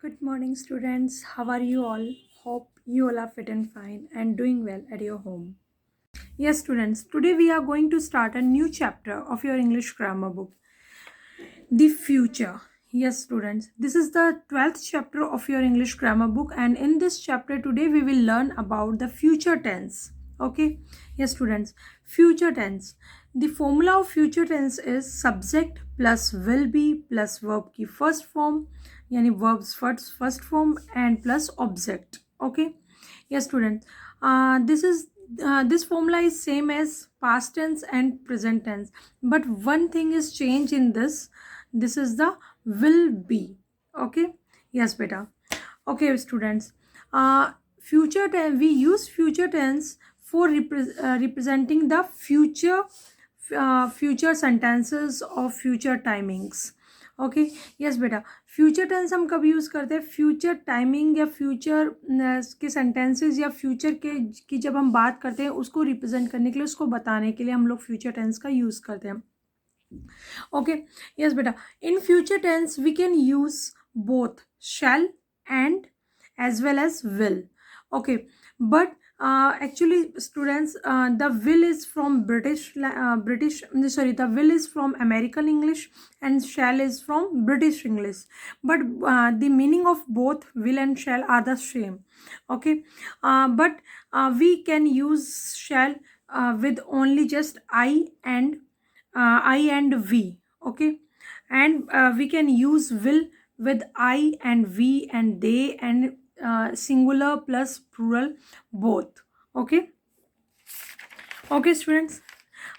Good morning, students. How are you all? Hope you all are fit and fine and doing well at your home. Yes, students, today we are going to start a new chapter of your English grammar book, The Future. Yes, students, this is the 12th chapter of your English grammar book, and in this chapter today we will learn about the future tense. Okay, yes, students, future tense. The formula of future tense is subject plus will be plus verb की first form यानी verbs first form and plus object. Okay, yes, students, this formula is same as past tense and present tense, but one thing is change in this is the will be. Okay, yes beta. Okay, students, future tense, we use future tense for representing the future sentences of future timings. Okay, yes बेटा, future tense हम कब use करते हैं? Future timing या future के sentences या future के की जब हम बात करते हैं उसको रिप्रेजेंट करने के लिए, उसको बताने के लिए हम लोग फ्यूचर टेंस का यूज़ करते हैं. Okay, yes beta, in future tense we can use both shall and as well as will. Okay, but actually students, the will is from the will is from American English and shall is from British English, but the meaning of both will and shall are the same. Okay, but we can use shall with only just I and we. Okay, and we can use will with I and we and they and singular plus plural both. Okay, okay, students,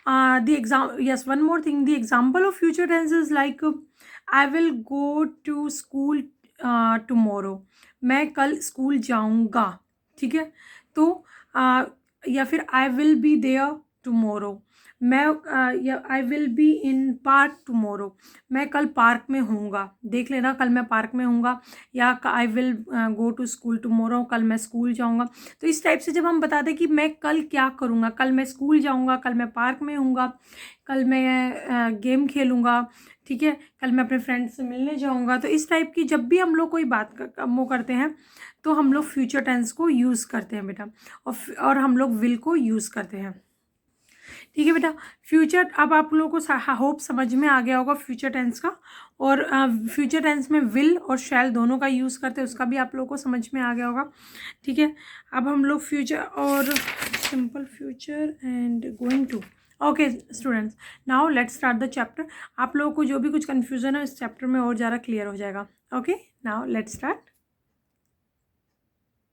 the exam, yes, one more thing, the example of future tense is like I will go to school tomorrow. मैं कल school जाऊंगा. ठीक है, तो या फिर I will be there tomorrow. मैं या I will be in park tomorrow. मैं कल पार्क में हूँगा. देख लेना, कल मैं पार्क में हूँगा, या I will go to school tomorrow, कल मैं स्कूल जाऊँगा. तो इस टाइप से जब हम बता दें कि मैं कल क्या करूँगा, कल मैं स्कूल जाऊँगा, कल मैं पार्क में हूँगा, कल मैं गेम खेलूँगा, ठीक है, कल मैं अपने फ्रेंड से मिलने जाऊँगा. तो इस टाइप की जब भी हम लोग कोई बात वो करते हैं तो हम लोग फ्यूचर टेंस को यूज़ करते हैं बेटा, और हम लोग विल को यूज़ करते हैं. ठीक है बेटा, फ्यूचर अब आप लोगों को होप समझ में आ गया होगा फ्यूचर टेंस का, और फ्यूचर टेंस में विल और शैल दोनों का यूज़ करते हैं, उसका भी आप लोगों को समझ में आ गया होगा. ठीक है, अब हम लोग फ्यूचर और simple future and going to. Okay students, now let's start the chapter. आप लोगों को जो भी कुछ कन्फ्यूज़न है इस चैप्टर में और ज़्यादा क्लियर हो जाएगा. Okay, now let's start.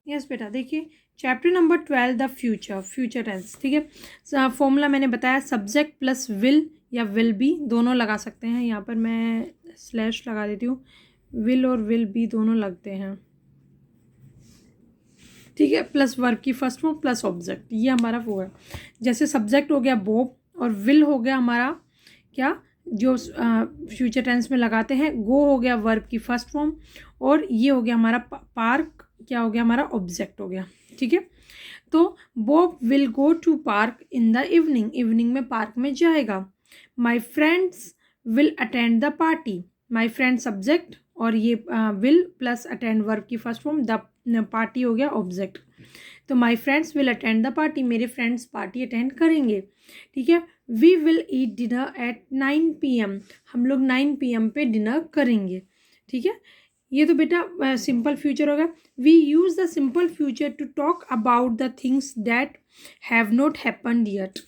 Yes बेटा, देखिए chapter number 12 the future tense. ठीक है, फॉर्मूला मैंने बताया सब्जेक्ट प्लस विल या विल बी दोनों लगा सकते हैं. यहाँ पर मैं स्लैश लगा देती हूँ, विल और विल बी दोनों लगते हैं. ठीक है, प्लस वर्ब की फर्स्ट फॉर्म प्लस ऑब्जेक्ट, ये हमारा वो है. जैसे सब्जेक्ट हो गया बॉब और विल हो गया हमारा क्या, जो फ्यूचर टेंस में लगाते हैं. गो हो गया वर्ब की फर्स्ट फॉर्म, और ये हो गया हमारा पार्क, क्या हो गया हमारा ऑब्जेक्ट हो गया. ठीक है, तो Bob will go to park in the evening, evening में पार्क में जाएगा. My friends will attend the party, my friend subject और ये विल प्लस अटेंड वर्ब की फर्स्ट फॉर्म, द पार्टी हो गया ऑब्जेक्ट. तो my friends will attend the party, मेरे फ्रेंड्स पार्टी अटेंड करेंगे. ठीक है, we will eat dinner at 9 PM, हम लोग 9 PM पे डिनर करेंगे. ठीक है, ये तो बेटा सिंपल फ्यूचर होगा. We use the simple future to talk about the things that have not happened yet.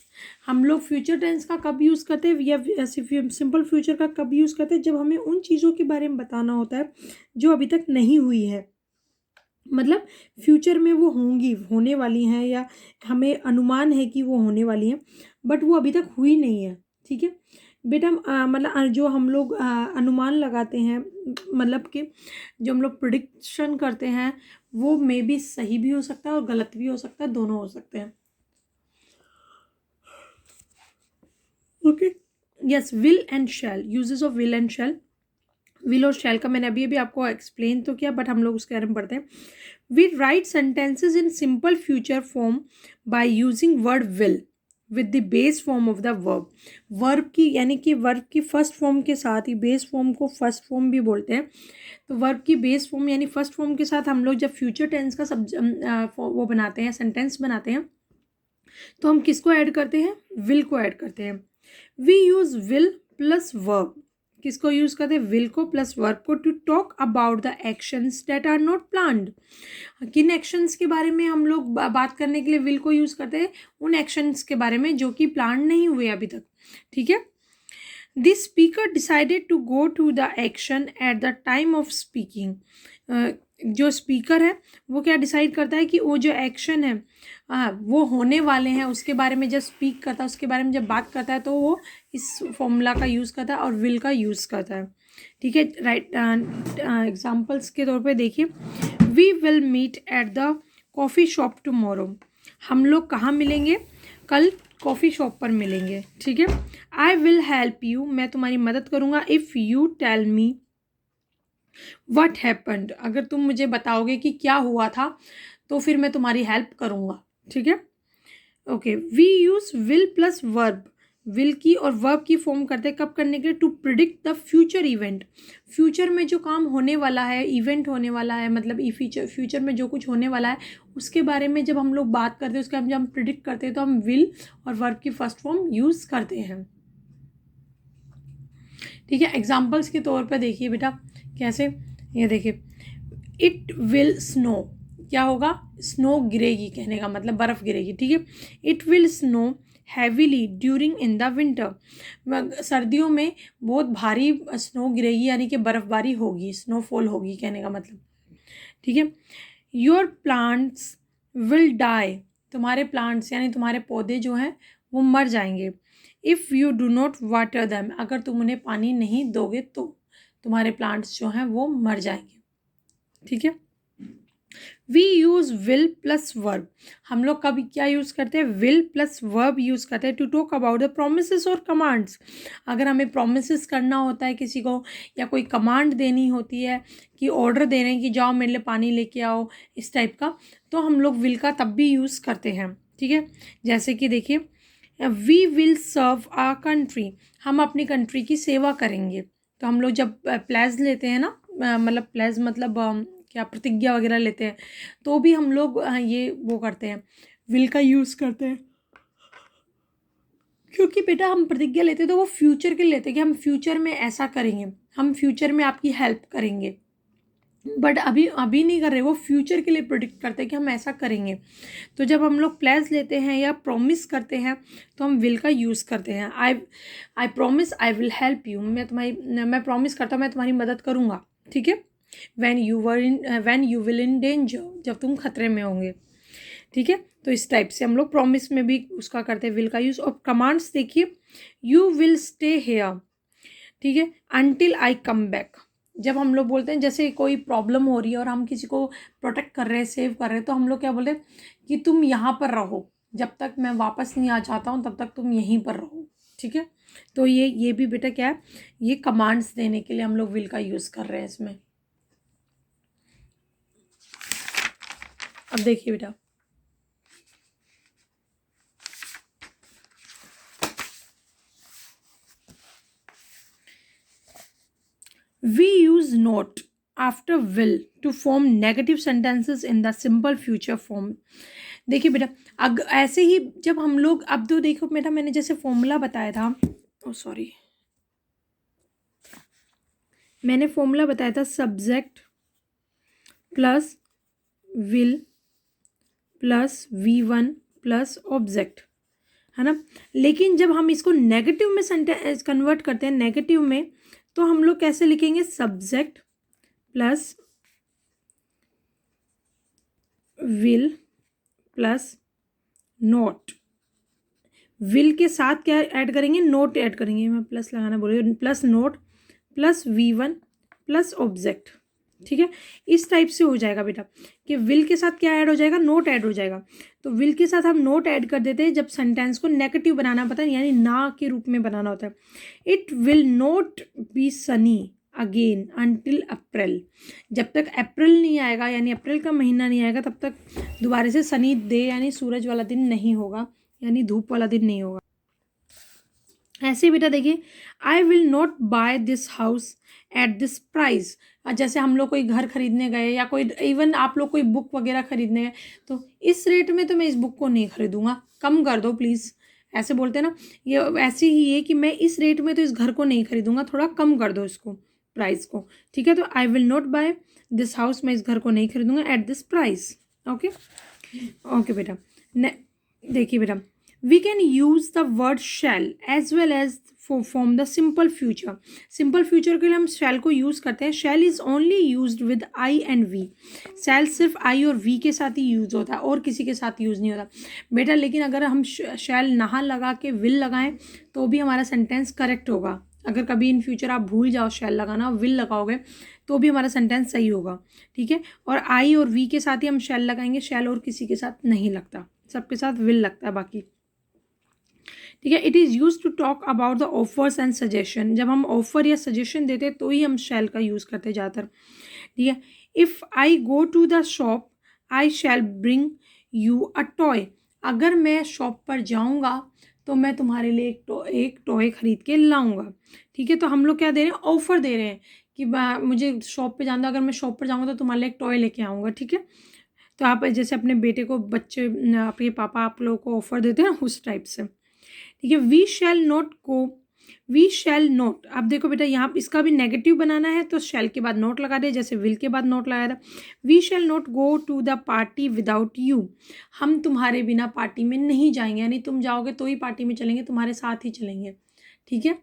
हम लोग फ्यूचर टेंस का कब यूज़ करते हैं या सिंपल फ्यूचर का कब यूज़ करते हैं, जब हमें उन चीज़ों के बारे में बताना होता है जो अभी तक नहीं हुई है, मतलब फ्यूचर में वो होंगी, होने वाली हैं, या हमें अनुमान है कि वो होने वाली हैं बट वो अभी तक हुई नहीं है. ठीक है बेटा, मतलब जो हम लोग अनुमान लगाते हैं, मतलब कि जो हम लोग प्रिडिक्शन करते हैं वो मे बी सही भी हो सकता है और गलत भी हो सकता है, दोनों हो सकते हैं. Okay, yes, will and shall, uses of will and shall. Will और शैल का मैंने अभी अभी आपको एक्सप्लेन तो किया, बट हम लोग उसके बारे में पढ़ते हैं. We write sentences in simple future form by using word will. With the base form of the verb. Verb की यानी कि वर्ब की फर्स्ट फॉर्म के साथ ही, बेस फॉर्म को फर्स्ट फॉर्म भी बोलते हैं, तो वर्ब की बेस फॉर्म यानी फर्स्ट फॉर्म के साथ हम लोग जब फ्यूचर टेंस का वो बनाते हैं, सेंटेंस बनाते हैं, तो हम किसको ऐड करते हैं? विल को ऐड करते हैं। We use will plus verb. किसको यूज करते हैं? विल को प्लस वर्ब को, to talk about the actions that are not planned. किन एक्शंस के बारे में हम लोग बात करने के लिए विल को यूज करते हैं? उन एक्शंस के बारे में जो कि प्लान नहीं हुए अभी तक। ठीक है। The speaker decided to go to the action at the time of speaking. जो स्पीकर है वो क्या डिसाइड करता है कि वो जो एक्शन है वो होने वाले हैं, उसके बारे में जब स्पीक करता है, उसके बारे में जब बात करता है, तो वो इस फॉर्मूला का यूज़ करता है और विल का यूज़ करता है। ठीक है। राइट। एग्जाम्पल्स के तौर पे देखिए, we will meet at the coffee shop tomorrow. हम लोग कहाँ मिलेंगे? कल कॉफ़ी शॉप पर मिलेंगे। ठीक है। I will help you. मैं तुम्हारी मदद करूँगा। If you tell me what happened. अगर तुम मुझे बताओगे कि क्या हुआ था तो फिर मैं तुम्हारी हेल्प करूँगा। ठीक है। Okay. We use will plus verb. Will की और वर्ब की फॉर्म करते हैं कब करने के लिए? To predict the future event. Future में जो काम होने वाला है, इवेंट होने वाला है, मतलब फ्यूचर में जो कुछ होने वाला है उसके बारे में जब हम लोग बात करते हैं, उसके जब हम प्रिडिक्ट करते हैं तो हम विल और वर्ब की फर्स्ट फॉर्म यूज करते हैं। ठीक है। एग्जाम्पल्स के तौर पर देखिए बेटा कैसे, ये देखिए, इट विल स्नो। क्या होगा? स्नो गिरेगी, कहने का मतलब बर्फ़ गिरेगी। ठीक है। It will snow heavily during in the winter. सर्दियों में बहुत भारी स्नो गिरेगी, यानी कि बर्फ़बारी होगी, स्नोफॉल होगी, कहने का मतलब। ठीक है। Your plants will die. तुम्हारे प्लांट्स यानी तुम्हारे पौधे जो हैं वो मर जाएंगे। If you do not water them. अगर तुम उन्हें पानी नहीं दोगे तो तुम्हारे प्लांट्स जो हैं वो मर जाएंगे। ठीक है। We use will plus verb. हम लोग कभी क्या यूज़ करते हैं? विल प्लस वर्ब यूज़ करते हैं to talk about the promises और कमांड्स। अगर हमें प्रोमिसेस करना होता है किसी को, या कोई कमांड देनी होती है कि ऑर्डर दे रहे हैं कि जाओ मेरे लिए पानी लेके आओ, इस टाइप का, तो हम लोग विल का तब भी यूज़ करते हैं। ठीक है। जैसे कि देखिए, we will serve our country. हम अपनी कंट्री की सेवा करेंगे। तो हम लोग जब प्लेज लेते हैं ना, मतलब प्लेज मतलब क्या प्रतिज्ञा वगैरह लेते हैं, तो भी हम लोग ये वो करते हैं, विल का यूज़ करते हैं। क्योंकि बेटा हम प्रतिज्ञा लेते हैं तो वो फ्यूचर के लिए लेते हैं कि हम फ्यूचर में ऐसा करेंगे, हम फ्यूचर में आपकी हेल्प करेंगे। बट अभी अभी नहीं कर रहे, वो फ्यूचर के लिए प्रिडिक्ट करते हैं कि हम ऐसा करेंगे। तो जब हम लोग प्लेज लेते हैं या प्रॉमिस करते हैं तो हम विल का यूज़ करते हैं। I promise I will help you. मैं प्रॉमिस करता हूँ मैं तुम्हारी मदद करूँगा। ठीक है। When you will in danger. जब तुम खतरे में होंगे। ठीक है। तो इस टाइप से हम लोग प्रॉमिस में भी उसका करते हैं विल का यूज़। और कमांड्स देखिए, यू विल स्टे हेयर। ठीक है। Until I come back. जब हम लोग बोलते हैं, जैसे कोई प्रॉब्लम हो रही है और हम किसी को प्रोटेक्ट कर रहे हैं, सेव कर रहे हैं, तो हम लोग क्या बोलते हैं कि तुम यहाँ पर रहो, जब तक मैं वापस नहीं आ जाता हूँ तब तक तुम यहीं पर रहो। ठीक है। तो ये भी बेटा क्या है, ये कमांड्स देने के लिए हम लोग विल का यूज़ कर रहे हैं इसमें। अब देखिए बेटा, we use not after will to form negative sentences in the simple future form। देखिए बेटा, ऐसे ही जब हम लोग, अब तो देखो बेटा, मैंने जैसे फॉर्मूला बताया था, मैंने फॉर्मूला बताया था, subject plus will plus V1 plus object, है ना। लेकिन जब हम इसको नेगेटिव में सेंटेंस कन्वर्ट करते हैं, नेगेटिव में, तो हम लोग कैसे लिखेंगे? Subject plus will plus note. Will के साथ क्या ऐड करेंगे? नोट ऐड करेंगे। मैं प्लस लगाना बोल रही हूँ। Plus note plus V1 plus object. ठीक है। इस टाइप से हो जाएगा बेटा कि विल के साथ क्या ऐड हो जाएगा? नोट ऐड हो जाएगा। तो विल के साथ हम नोट ऐड कर देते हैं जब सेंटेंस को नेगेटिव बनाना पड़ता है, यानी ना के रूप में बनाना होता है। It will not be sunny again until April. जब तक अप्रैल नहीं आएगा, यानी अप्रैल का महीना नहीं आएगा, तब तक दोबारा से सनी डे यानी सूरज वाला दिन नहीं होगा, यानी धूप वाला दिन नहीं होगा। ऐसे ही बेटा देखिए, I will not buy this house at this price. जैसे हम लोग कोई घर खरीदने गए या कोई इवन आप लोग कोई बुक वगैरह खरीदने गए, तो इस रेट में तो मैं इस बुक को नहीं खरीदूंगा, कम कर दो प्लीज़, ऐसे बोलते हैं ना। ये ऐसे ही है कि मैं इस रेट में तो इस घर को नहीं खरीदूंगा, थोड़ा कम कर दो इसको, प्राइस को। ठीक है, तो I will not buy this house, मैं इस घर को नहीं खरीदूंगा at this price. Okay okay बेटा, देखिए बेटा, we can use the word shall as well as form the simple future। simple future के लिए हम shall को यूज़ करते हैं। shall is only used with I and we। shall सिर्फ I और we के साथ ही यूज़ होता है और किसी के साथ यूज़ नहीं होता बेटा। लेकिन अगर हम shall ना लगा के will लगाएं तो भी हमारा सेंटेंस करेक्ट होगा। अगर कभी इन फ्यूचर आप भूल जाओ shall लगाना, will लगाओगे तो भी हमारा सेंटेंस सही होगा। ठीक है, और I और we के साथ ही हम shall लगाएंगे, shall और किसी के साथ नहीं लगता, सबके साथ will लगता है बाकी। ठीक है, it is use to talk about the offers and suggestion. जब हम ऑफर या सजेशन देते हैं तो ही हम शैल का यूज़ करते ज़्यादातर। ठीक है, if I go to the shop I shall bring you a toy. अगर मैं शॉप पर जाऊँगा तो मैं तुम्हारे लिए एक टॉय खरीद के लाऊंगा। ठीक है, तो हम लोग क्या दे रहे हैं, ऑफर दे रहे हैं कि मुझे शॉप पे जाना, अगर मैं शॉप पर जाऊँगा तो तुम्हारे लिए एक टॉय लेके आऊँगा। ठीक है, तो आप जैसे अपने बेटे को बच्चे आपके पापा आप लोगों को ऑफर देते हैं उस टाइप से। ठीक है, we shall not go, we shall not. अब देखो बेटा, यहाँ इसका भी नेगेटिव बनाना है तो शैल के बाद नोट लगा दे, जैसे विल के बाद नोट लगाया था। We shall not go to the party without you. हम तुम्हारे बिना पार्टी में नहीं जाएंगे, यानी तुम जाओगे तो ही पार्टी में चलेंगे, तुम्हारे साथ ही चलेंगे। ठीक है,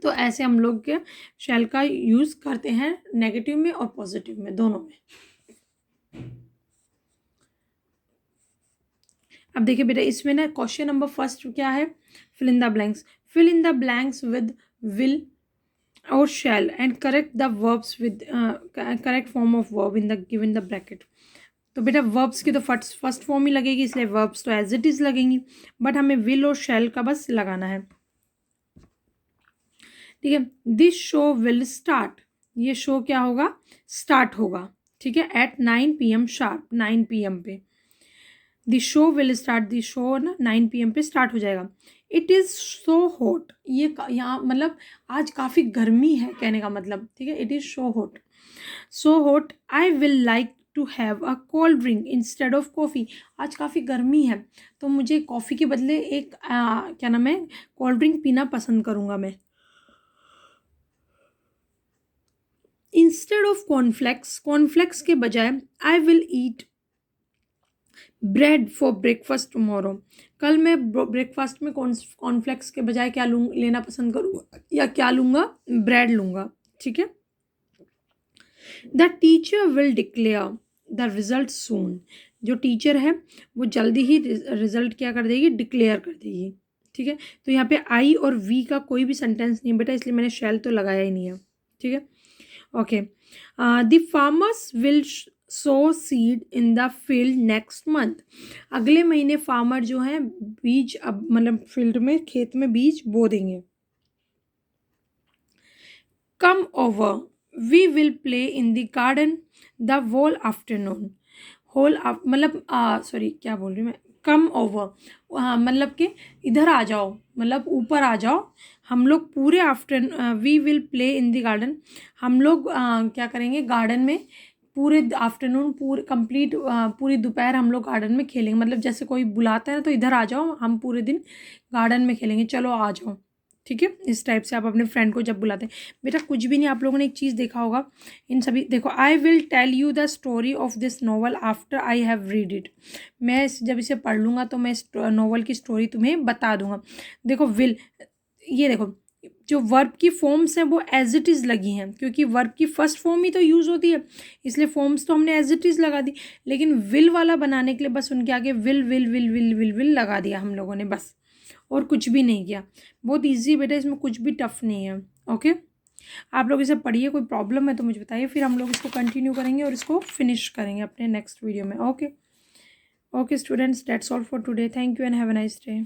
तो ऐसे हम लोग के शैल का यूज़ करते हैं नेगेटिव में और पॉजिटिव में, दोनों में। अब देखिए बेटा, इसमें ना क्वेश्चन नंबर फर्स्ट क्या है, fill in the blanks. Fill in the blanks with will और shall and correct the verbs with correct form of verb in the given the bracket. तो बेटा वर्ब्स की तो फर्स्ट फॉर्म ही लगेगी, इसलिए verbs तो एज इट इज़ लगेंगी, but हमें विल और शैल का बस लगाना है। ठीक है, दिस शो विल स्टार्ट। ये शो क्या होगा, स्टार्ट होगा। ठीक है, एट 9 PM शार्प, 9 PM पे the show will start. The show ना 9 PM पे स्टार्ट हो जाएगा। It is so hot. ये यहाँ मतलब आज काफ़ी गर्मी है कहने का मतलब। ठीक है, it is so hot, so hot I will like to have a cold drink instead of coffee. आज काफ़ी गर्मी है तो मुझे कॉफ़ी के बदले एक क्या नाम है, कोल्ड ड्रिंक पीना पसंद करूँगा मैं। इंस्टेड ऑफ कॉर्नफ्लेक्स, कॉर्नफ्लेक्स के बजाय I will eat bread for breakfast tomorrow. कल मैं ब्रेकफास्ट में कॉर्नफ्लेक्स के बजाय क्या लेना पसंद करूँगा, या क्या लूँगा, ब्रेड लूँगा। ठीक है, the teacher will declare the result soon. जो टीचर है वो जल्दी ही रिजल्ट क्या कर देगी, डिक्लेयर कर देगी। ठीक है, तो यहाँ पे आई और वी का कोई भी सेंटेंस नहीं बेटा, इसलिए मैंने शैल तो लगाया ही नहीं है। ठीक है, okay, the farmers will so seed in the field next month. अगले महीने फार्मर जो हैं बीज अब मतलब फील्ड में, खेत में बीज बो देंगे। Come over, we will play in the garden the whole afternoon. Whole मतलब सॉरी क्या बोल रही हूँ मैं, कम ओवर मतलब कि इधर आ जाओ, मतलब ऊपर आ जाओ, हम लोग पूरे we will play in the garden. हम लोग क्या करेंगे, गार्डन में पूरे आफ्टरनून, पूरे कंप्लीट पूरी दोपहर हम लोग गार्डन में खेलेंगे। मतलब जैसे कोई बुलाता है ना, तो इधर आ जाओ, हम पूरे दिन गार्डन में खेलेंगे, चलो आ जाओ। ठीक है, इस टाइप से आप अपने फ्रेंड को जब बुलाते हैं। बेटा कुछ भी नहीं, आप लोगों ने एक चीज़ देखा होगा इन सभी, देखो, I will tell you the story of this novel after I have read it. मैं जब इसे पढ़ लूँगा तो मैं इस नॉवल की स्टोरी तुम्हें बता दूंगा। देखो विल, ये देखो जो वर्ब की फॉर्म्स हैं वो एज इट इज़ लगी हैं, क्योंकि वर्ब की फर्स्ट फॉर्म ही तो यूज़ होती है, इसलिए फॉर्म्स तो हमने एज इट इज़ लगा दी। लेकिन विल वाला बनाने के लिए बस उनके आगे will will will will will will लगा दिया हम लोगों ने, बस, और कुछ भी नहीं किया। बहुत ईजी बेटा, इसमें कुछ भी टफ नहीं है। ओके, आप लोग इसे पढ़िए, कोई प्रॉब्लम है तो मुझे बताइए, फिर हम लोग इसको कंटिन्यू करेंगे और इसको फिनिश करेंगे अपने नेक्स्ट वीडियो में। Okay okay students, that's all for today. Thank you and have a nice day.